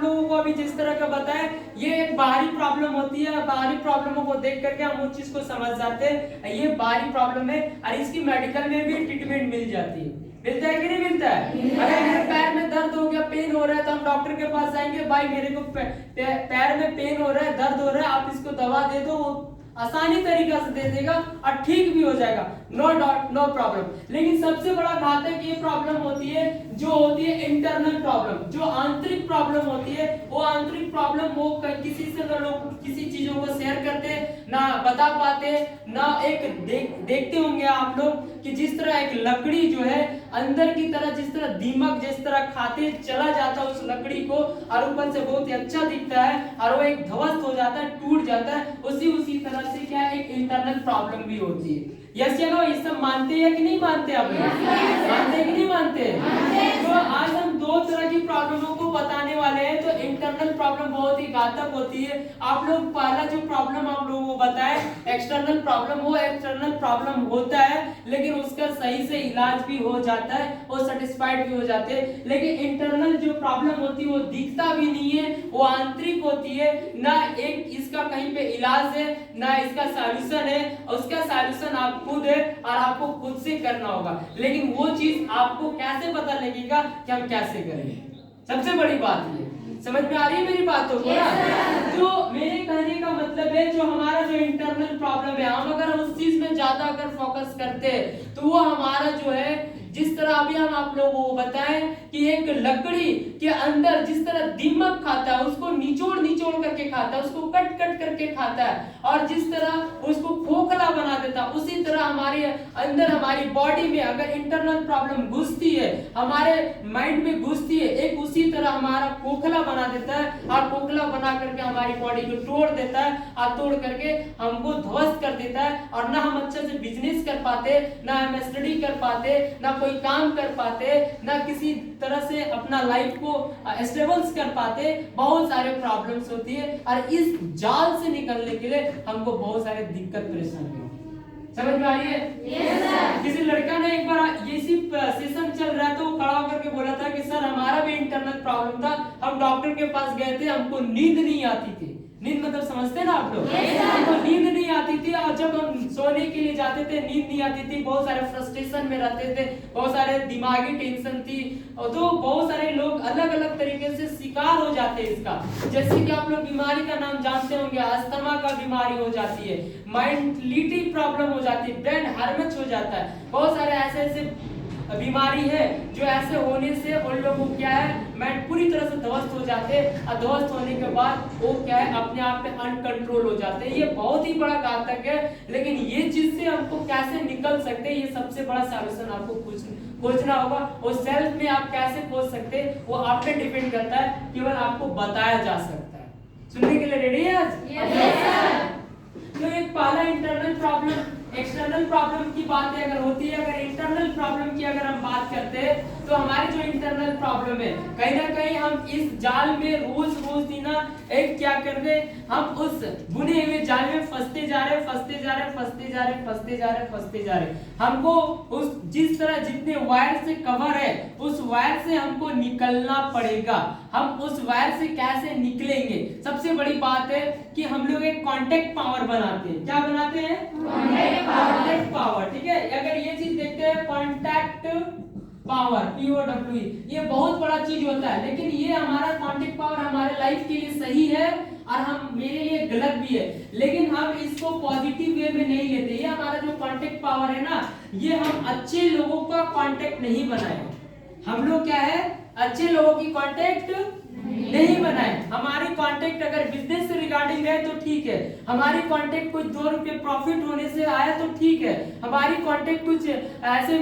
आप लोगों को अभी जिस तरह का बताया, ये एक बाहरी प्रॉब्लम होती है। बाहरी प्रॉब्लमों को देख करके हम उस चीज को समझ जाते हैं ये बाहरी प्रॉब्लम है, और इसकी मेडिकल में भी ट्रीटमेंट मिल जाती है। मिलता है कि नहीं मिलता है? अगर मेरे पैर में दर्द हो गया, पेन हो रहा है, तो हम डॉक्टर के पास जाएंगे, भाई मेरे को पैर में पेन हो रहा है, दर्द हो रहा है, आप इसको दवा दे दो, वो आसानी तरीका से दे देगा और ठीक भी हो जाएगा, नो डाउट, नो प्रॉब्लम। लेकिन सबसे बड़ा घातक ये प्रॉब्लम होती है जो होती है इंटरनल प्रॉब्लम, जो आंतरिक प्रॉब्लम होती है। वो आंतरिक प्रॉब्लम वो किसी से ना लोग किसी चीजों को शेयर करते ना बता पाते ना। एक देखते होंगे आप लोग कि जिस तरह एक लकड़ी जो है अंदर की तरह, जिस तरह दीमक जिस तरह खाते चला जाता है उस लकड़ी को, और ऊपर से बहुत ही अच्छा दिखता है और वो एक ध्वस्त हो जाता है, टूट जाता है, उसी तरह से क्या एक इंटरनल प्रॉब्लम भी होती है। यस या नो? ये सब मानते हैं कि नहीं मानते? आप लोग मानते हैं कि नहीं मानते? तो आज हम दो तरह की प्रॉब्लमों को बताने वाले हैं। तो इंटरनल प्रॉब्लम बहुत ही घातक होती है। आप लोग पहला जो प्रॉब्लम आप लोगों को बताए एक्सटर्नल प्रॉब्लम, वो एक्सटर्नल प्रॉब्लम होता है लेकिन उसका सही से इलाज भी हो जाता है, वो सेटिस्फाइड भी हो जाते हैं। लेकिन इंटरनल जो प्रॉब्लम होती है वो दिखता भी नहीं है, वो आंतरिक होती है, ना एक इसका कहीं पे इलाज है ना इसका सॉल्यूशन है। उसका सॉल्यूशन आप खुद है और आपको खुद से करना होगा। लेकिन वो चीज आपको कैसे पता लगेगा कि हम कैसे करेंगे, सबसे बड़ी बात ये। समझ में आ रही है मेरी बातों को ना? तो मेरे कहने का मतलब है जो हमारा जो इंटरनल प्रॉब्लम है, हम अगर उस चीज में ज्यादा अगर फोकस करते हैं तो वो हमारा जो है, जिस तरह अभी हम आप लोगों को बताएं कि एक लकड़ी के अंदर जिस तरह दीमक खाता है, उसको निचोड़ करके खाता है, उसको कट करके खाता है, और जिस तरह उसको खोखला बना देता है, उसी तरह हमारे अंदर हमारी बॉडी में अगर इंटरनल प्रॉब्लम घुसती है, हमारे माइंड में घुसती है, एक उसी तरह हमारा खोखला बना देता है, और खोखला बना करके हमारी बॉडी को तोड़ देता है, और तोड़ करके हमको ध्वस्त कर देता है, और ना हम अच्छे से बिजनेस कर पाते, ना हम स्टडी कर पाते, ना कोई काम कर पाते, ना किसी तरह से अपना लाइफ को स्टेबल्स कर पाते। बहुत सारे प्रॉब्लम्स होती है, और इस जाल से निकलने के लिए हमको बहुत सारे दिक्कत परेशानी। समझ में आ रही है? yes, sir। किसी लड़का ने एक बार ये सेशन चल रहा है तो वो खड़ा होकर के बोला था कि सर हमारा भी इंटरनल प्रॉब्लम था, हम डॉक्टर के पास गए थे, हमको नींद नहीं आती थी। नींद मतलब समझते ना आप लोग? हमको नींद नहीं आती थी, और जब हम सोने के लिए जाते थे नींद नहीं आती थी, बहुत सारे फ्रस्ट्रेशन में रहते थे, बहुत सारे दिमागी टेंशन थी, और तो बहुत सारे लोग अलग अलग तरीके से शिकार हो जाते हैं इसका। जैसे कि आप लोग बीमारी का नाम जानते होंगे, अस्थमा का बीमारी हो जाती है, माइंडलिटी प्रॉब्लम हो जाती है, ब्रेन हैमरेज हो जाता है, बहुत सारे ऐसे बीमारी है जो ऐसे होने से उन लोगों को क्या है, माइंड पूरी तरह से ध्वस्त हो जाते हैं, और ध्वस्त होने के बाद वो क्या है अपने आप पे अनकंट्रोल हो जाते हैं। ये बहुत ही बड़ा घातक है, लेकिन ये चीज से हमको कैसे निकल सकते हैं, ये सबसे बड़ा सॉल्यूशन आपको खोजना होगा। वो सेल्फ में आप कैसे खोज सकते हैं वो आप पे डिपेंड करता है, केवल आपको बताया जा सकता है। सुनने के लिए रेडी है आज? तो एक पहला इंटरनल प्रॉब्लम, एक्सटर्नल प्रॉब्लम की बात अगर होती है, अगर इंटरनल प्रॉब्लम की अगर हम बात करते हैं तो हमारी जो इंटरनल प्रॉब्लम है, कहीं ना कहीं हम इस जाल में रोज ना एक क्या कर रहे, हम उस बुने हुए जाल में फंसते जा रहे। हमको उस जिस तरह जितने वायर से कवर है उस वायर से हमको निकलना पड़ेगा। हम उस वायर से कैसे निकलेंगे? सबसे बड़ी बात है कि हम लोग एक कांटेक्ट पावर बनाते हैं। क्या बनाते हैं? Contact power. ठीक है, अगर ये चीज देखते हैं कांटेक्ट पावर, POWE, ये बहुत बड़ा चीज होता है, लेकिन ये हमारा कांटेक्ट पावर हमारे लाइफ के लिए सही है और हम मेरे लिए गलत भी है, लेकिन हम इसको पॉजिटिव वे में नहीं लेते। ये हमारा जो कांटेक्ट पावर है ना, ये हम अच्छे लोगों का कांटेक्ट नहीं बनाए। हम लोग क्या है, अच्छे लोगों की कांटेक्ट नहीं बनाए। हमारी कांटेक्ट अगर बिजनेस से रिगार्डिंग है तो ठीक है, हमारी कांटेक्ट कुछ 2 रुपए प्रॉफिट होने से आया तो ठीक है, हमारी कांटेक्ट कुछ ऐसे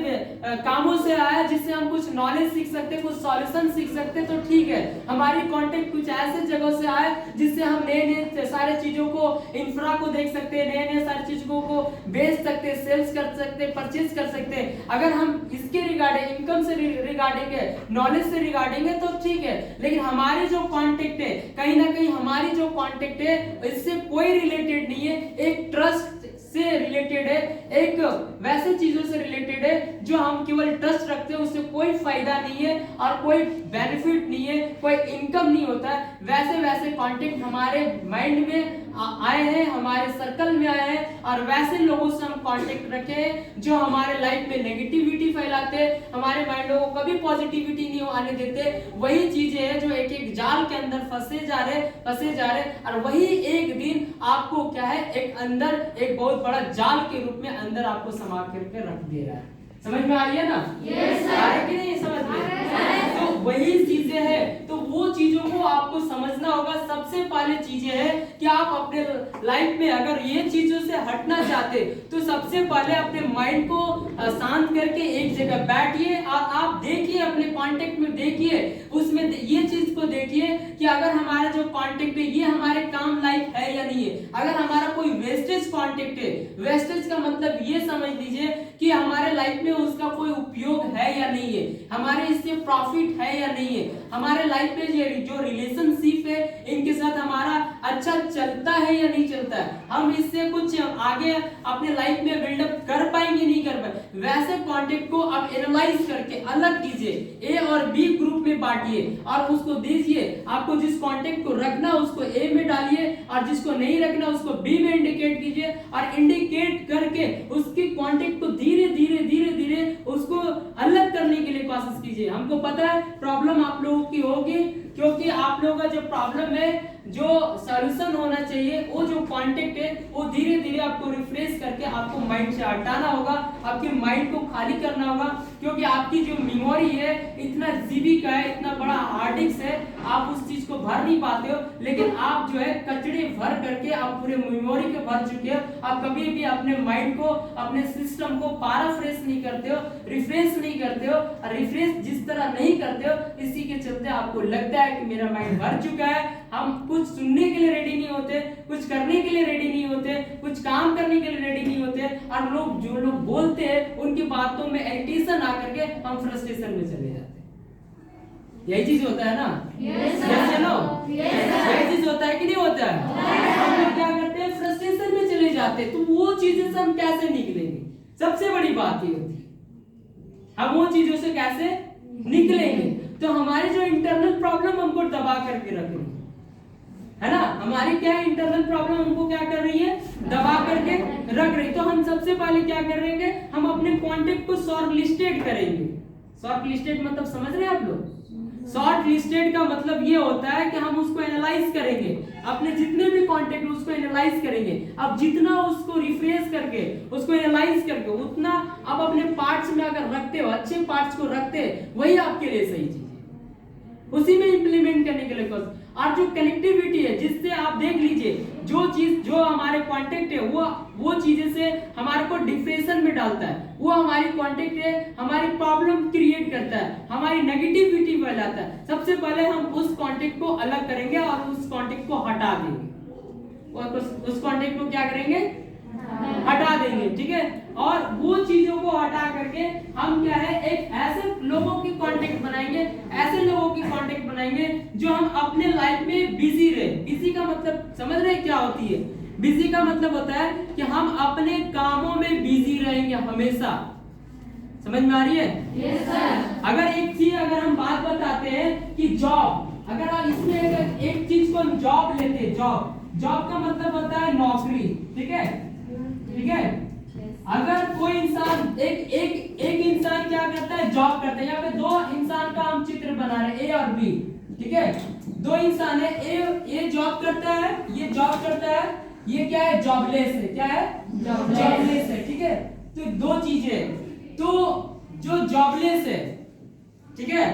कामों से आया जिससे हम कुछ नॉलेज सीख सकते, कुछ सॉल्यूशन सीख सकते तो ठीक है। हमारी कांटेक्ट कुछ ऐसे जगह से आया जिससे हम नए सारे चीजों को, इंफ्रा को देख सकते, नए सारी चीजों को बेच सकते, सेल्स कर सकते, परचेज कर सकते। अगर हम इसके रिगार्डिंग, इनकम से रिगार्डिंग है, नॉलेज से रिगार्डिंग है तो ठीक है, लेकिन हमारी जो कांटेक्ट है, कहीं ना कहीं हमारी जो कांटेक्ट है इससे कोई रिलेटेड नहीं है, एक ट्रस्ट से रिलेटेड है, एक वैसे चीजों से रिलेटेड है जो हम केवल ट्रस्ट रखते हैं, उससे कोई फायदा नहीं है और कोई बेनिफिट नहीं है, कोई इनकम नहीं होता है। वैसे वैसे कॉन्टेक्ट हमारे माइंड में आए हैं, हमारे सर्कल में आए हैं और वैसे लोगों से हम कांटेक्ट रखे हैं जो हमारे लाइफ में नेगेटिविटी फैलाते, हमारे माइंड को कभी पॉजिटिविटी नहीं आने देते। वही चीजें हैं जो एक एक जाल के अंदर फंसे जा रहे और वही एक दिन आपको क्या है, एक अंदर एक बहुत बड़ा जाल के रूप में अंदर आपको समा करके रख दे रहा है। समझ में आ रही है ना? yes, आ रही कि नहीं समझ में? तो वही चीजें हैं, तो वो चीजों को आपको समझना होगा। सबसे पहले चीजें है कि आप अपने लाइफ में अगर ये चीजों से हटना चाहते तो सबसे पहले अपने माइंड को शांत करके एक जगह बैठिए और आप देखिए, अपने कांटेक्ट में देखिए, उसमें ये चीज को देखिए कि अगर हमारा जो कांटेक्ट है ये हमारे काम लायक है या नहीं है। अगर हमारा कोई वेस्टेज कांटेक्ट है, वेस्टेज का मतलब ये समझ लीजिए कि हमारे लाइफ में उसका कोई उपयोग है या नहीं है, हमारे इससे प्रॉफिट है या नहीं है, हमारे लाइफ में जो रिलेशनशिप है इनके साथ हमारा अच्छा चलता है या नहीं चलता है, हम इससे कुछ आगे अपने लाइफ में बिल्डअप कर पाएंगे नहीं कर पाएंगे। वैसे कांटेक्ट को आप एनालाइज करके अलग कीजिए, ए और बी ग्रुप में बांटिए और उसको दीजिए। आपको जिस कांटेक्ट को रखना उसको ए में डालिए और जिसको नहीं रखना उसको बी में इंडिकेट कीजिए और इंडिकेट करके उसकी कांटेक्ट को धीरे धीरे धीरे धीरे उसको अलग करने के लिए कोशिश कीजिए। हमको पता है प्रॉब्लम आप लोगों की होगी, क्योंकि आप लोगों का जो प्रॉब्लम है, जो सॉल्यूशन होना चाहिए, वो जो कांटेक्ट है वो धीरे धीरे आपको रिफ्रेश करके आपको माइंड से हटाना होगा, आपके माइंड को खाली करना होगा। क्योंकि आपकी जो मेमोरी है इतना जीबी का है, इतना बड़ा हार्ड डिस्क है, आप उस चीज को भर नहीं पाते हो। लेकिन आप जो है कचड़े भर करके आप पूरे मेमोरी के भर चुके हो। आप कभी भी अपने माइंड को, अपने सिस्टम को पैराफ्रेश नहीं करते हो, रिफ्रेश नहीं करते हो। और रिफ्रेश जिस तरह नहीं करते हो, इसी के चलते आपको लगता है कि मेरा माइंड भर चुका है। हम कुछ सुनने के लिए रेडी नहीं होते, कुछ करने के लिए रेडी नहीं होते, कुछ काम करने के लिए रेडी नहीं होते और लोग जो लोग बोलते हैं उनकी बातों में इरिटेशन आकर के हम फ्रस्ट्रेशन में चले जाते हैं। यही चीज होता है ना? yes, यही चीज होता है कि नहीं होता है? हम लोग क्या करते हैं, फ्रस्ट्रेशन में चले जाते हैं। तो वो चीजें से हम कैसे निकलेंगे? सबसे बड़ी बात ये होती है हम वो चीजों से कैसे निकलेंगे। तो हमारे जो इंटरनल प्रॉब्लम हमको दबा करके रख रही है ना, हमारी क्या इंटरनल प्रॉब्लम हमको क्या कर रही है, दबा करके रख रही। तो हम सबसे पहले क्या करेंगे, हम अपने कांटेक्ट को शॉर्ट लिस्टेड करेंगे। शॉर्ट लिस्टेड मतलब समझ रहे हैं आप लोग? शॉर्ट लिस्टेड का मतलब ये होता है कि हम उसको एनालाइज करेंगे, अपने जितने भी कांटेक्ट उसको एनालाइज करेंगे। अब जितना उसको रिफ्रेश करके, उसको एनालाइज करके, उतना आप अपने पार्ट्स में अगर रखते हो, अच्छे पार्ट्स को रखते हैं, वही आपके लिए सही चीज है, उसी में इंप्लीमेंट करने के लिए कोशिश। और जो कनेक्टिविटी है, जिससे आप देख लीजिए जो चीज जो हमारे कांटेक्ट है वो चीजें से हमारे को डिप्रेशन में डालता है, वो हमारी कांटेक्ट है हमारी प्रॉब्लम क्रिएट करता है, हमारी नेगेटिविटी फैलाता है। सबसे पहले हम उस कांटेक्ट को अलग करेंगे और उस कांटेक्ट को हटा देंगे, और उस कांटेक्ट को क्या करेंगे, हटा देंगे। ठीक है, और वो चीजों को हटा करके हम क्या है, एक ऐसे लोगों की कांटेक्ट बनाएंगे, ऐसे लोगों की कांटेक्ट बनाएंगे जो हम अपने लाइफ में बिजी रहे। बिजी का मतलब समझ रहे क्या होती है? बिजी का मतलब होता है कि हम अपने कामों में बिजी रहेंगे हमेशा। समझ में आ रही है? yes, sir. अगर एक चीज अगर हम बात बताते हैं कि जॉब, अगर आप इसमें अगर एक चीज को हम जॉब लेते हैं, जॉब का मतलब होता है नौकरी। ठीक है, ठीक है। अगर कोई इंसान एक इंसान क्या करता है, जॉब करता है। यहाँ पे दो इंसान का हम चित्र बना रहे हैं, ए और बी। ठीक है, दो इंसान है, ए जॉब करता है, ये जॉब करता है, ये क्या है, जॉबलेस है। क्या है, जॉबलेस है। ठीक है, तो दो चीजें, तो जो जॉबलेस है, ठीक है,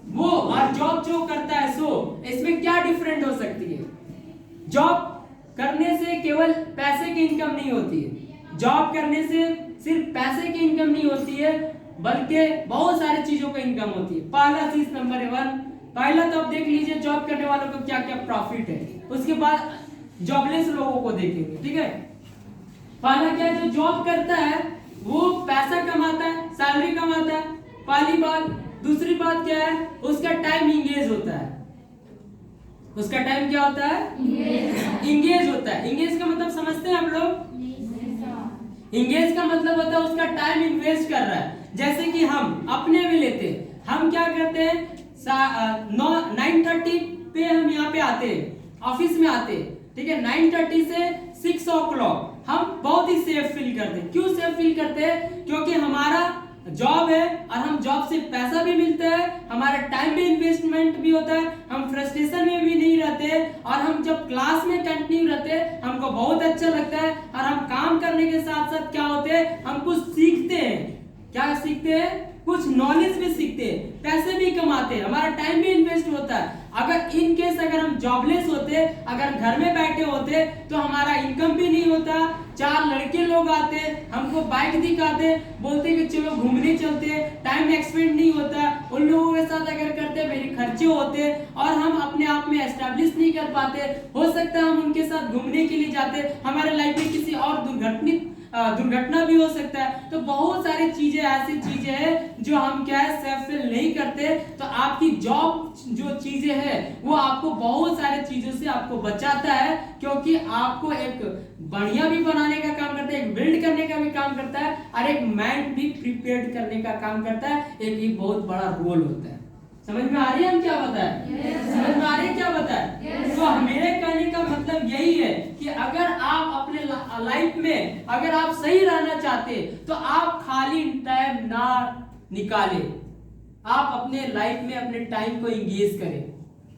वो और जॉब जो करता है, सो इसमें क्या डिफरेंट हो सकती है? जॉब करने से केवल पैसे की इनकम नहीं होती है, जॉब करने से सिर्फ पैसे की इनकम नहीं होती है, बल्कि बहुत सारी चीजों का इनकम होती है। पहला चीज नंबर 1, पहला तो आप देख लीजिए जॉब करने वालों को क्या क्या प्रॉफिट है, उसके बाद जॉबलेस लोगों को देखेंगे। ठीक है, पहला क्या है, जो जॉब करता है वो पैसा कमाता है, सैलरी कमाता है, पहली बात। दूसरी बात क्या है, उसका टाइम इंगेज होता है। उसका टाइम क्या होता है, इंगेज होता है। इंगेज का मतलब समझते हैं हम लोग? इंगेज का मतलब होता है उसका टाइम इन्वेस्ट कर रहा है। जैसे कि हम अपने में लेते हैं, हम क्या करते हैं 9:30 पे हम यहाँ पे आते हैं, ऑफिस में आते हैं, ठीक है। 9:30 से 6 o'clock हम बहुत ही सेफ फील करते हैं। क्यों सेफ फील करते हैं? क्योंकि हमारा जॉब है और हम जॉब से पैसा भी मिलता है, हमारा टाइम भी इन्वेस्टमेंट भी होता है, हम फ्रस्ट्रेशन में भी नहीं रहते, और हम जब क्लास में कंटिन्यू रहते हैं हमको बहुत अच्छा लगता है, और हम काम करने के साथ साथ क्या होते हैं, हम कुछ सीखते हैं। क्या सीखते हैं? कुछ नॉलेज भी सीखते हैं, पैसे भी कमाते हैं, हमारा टाइम भी इन्वेस्ट होता है। अगर इन केस अगर हम जॉबलेस होते, अगर घर में बैठे होते, तो हमारा इनकम भी नहीं होता। 4 लड़के लोग आते, हमको बाइक दिखाते, बोलते कि चलो घूमने चलते, टाइम एक्सपेंड नहीं होता। उन लोगों के साथ अगर करते मेरे खर्चे होते और हम अपने आप में एस्टेब्लिश नहीं कर पाते। हो सकता है हम उनके साथ घूमने के लिए जाते, हमारे लाइफ में किसी और दुर्घटना भी हो सकता है। तो बहुत सारी चीजें ऐसी चीजें हैं जो हम क्या है सेफ फील नहीं करते। तो आपकी जॉब जो चीजें है वो आपको बहुत सारे चीजों से आपको बचाता है, क्योंकि आपको एक बढ़िया भी बनाने का काम करता है, एक बिल्ड करने का भी काम करता है, और एक माइंड भी प्रिपेयर करने का काम करता है। एक ये बहुत बड़ा रोल होता है। समझ में आ रही है हम क्या बताएं? समझ में आ रही है क्या बताएं? तो मेरे कहने का मतलब यही है कि अगर आप अपने लाइफ में अगर आप सही रहना चाहते तो आप खाली टाइम ना निकालें, आप अपने लाइफ में अपने टाइम को इंगेज करें।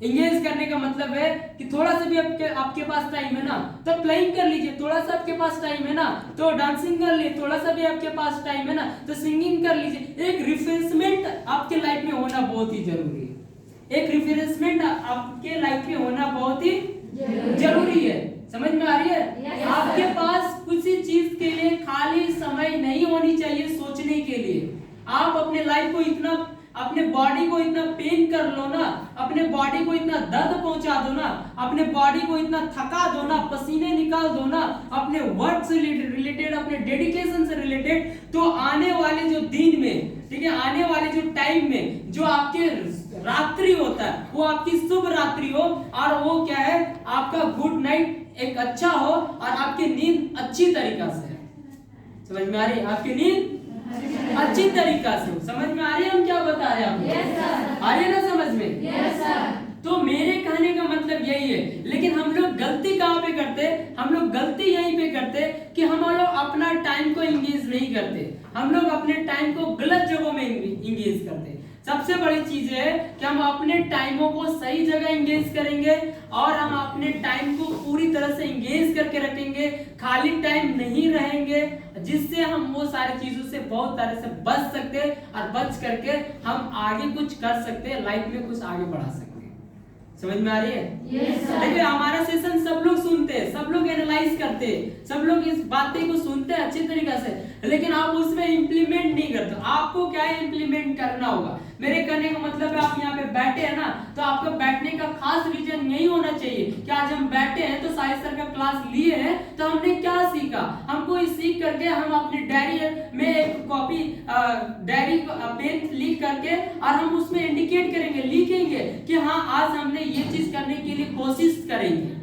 इंगेज करने का मतलब है कि थोड़ा सा भी आपके पास टाइम है ना तो प्लेइंग कर लीजिए, थोड़ा सा आपके पास टाइम है ना तो डांसिंग कर लीजिए, थोड़ा सा भी आपके पास टाइम है ना तो सिंगिंग कर लीजिए। एक रिफ्रेशमेंट आपके लाइफ में होना बहुत ही जरूरी है। एक रिफ्रेशमेंट आपके लाइफ में होना बहुत ही जरूरी है। समझ में आ रही है? आपके पास किसी चीज के लिए खाली समय नहीं होनी चाहिए सोचने के लिए। आप अपने लाइफ को इतना, अपने बॉडी को इतना पेन कर लो ना, अपने बॉडी को इतना दर्द पहुंचा दो ना, अपने बॉडी को इतना थका दो ना, पसीने निकाल दो ना, अपने वर्क से रिलेटेड, अपने डेडिकेशन से रिलेटेड, तो आने वाले जो दिन में, ठीक है, आने वाले जो टाइम में जो आपके रात्रि होता है वो आपकी शुभ रात्रि हो, और वो क्या है आपका गुड नाइट एक अच्छा हो, और आपकी नींद अच्छी तरीका से। समझ में आ रही है? आपकी नींद अच्छी तरीका से। समझ में आ रही है हम क्या बता रहे हैं? Yes sir. आ रही है ना समझ में? Yes sir. तो मेरे कहने का मतलब यही है। लेकिन हम लोग गलती कहाँ पे करते? हम लोग गलती यहीं पे करते कि हम लोग अपना टाइम को इंगेज नहीं करते, हम लोग अपने टाइम को गलत जगहों में इंगेज करते। सबसे बड़ी चीज है कि हम अपने टाइमों को सही जगह इंगेज करेंगे, और हम अपने टाइम को पूरी तरह से इंगेज करके रखेंगे, खाली टाइम नहीं रहेंगे, जिससे हम वो सारी चीजों से बहुत तरह से बच सकते हैं, और बच करके हम आगे कुछ कर सकते हैं, लाइफ में कुछ आगे बढ़ा सकते हैं। समझ में आ रही है? Yes sir. देखिए हमारा सेशन सब लोग सुनते हैं, सब लोग एनालाइज करते हैं, सब लोग इस बातें को सुनते हैं अच्छी तरीके से, लेकिन आप उसमें इंप्लीमेंट नहीं करते। आपको क्या है इंप्लीमेंट करना होगा। मेरे कहने का मतलब है आप यहाँ पे बैठे हैं ना, तो आपका बैठने का खास रीजन यही होना चाहिए कि आज हम बैठे हैं तो साहिल सर का क्लास लिए हैं तो हमने क्या सीखा। हमको इस सीख करके हम अपनी डायरी में एक कॉपी डायरी पेन लिख करके और हम उसमें इंडिकेट करेंगे, लिखेंगे कि हाँ आज हमने ये चीज करने के लिए कोशिश करेंगे।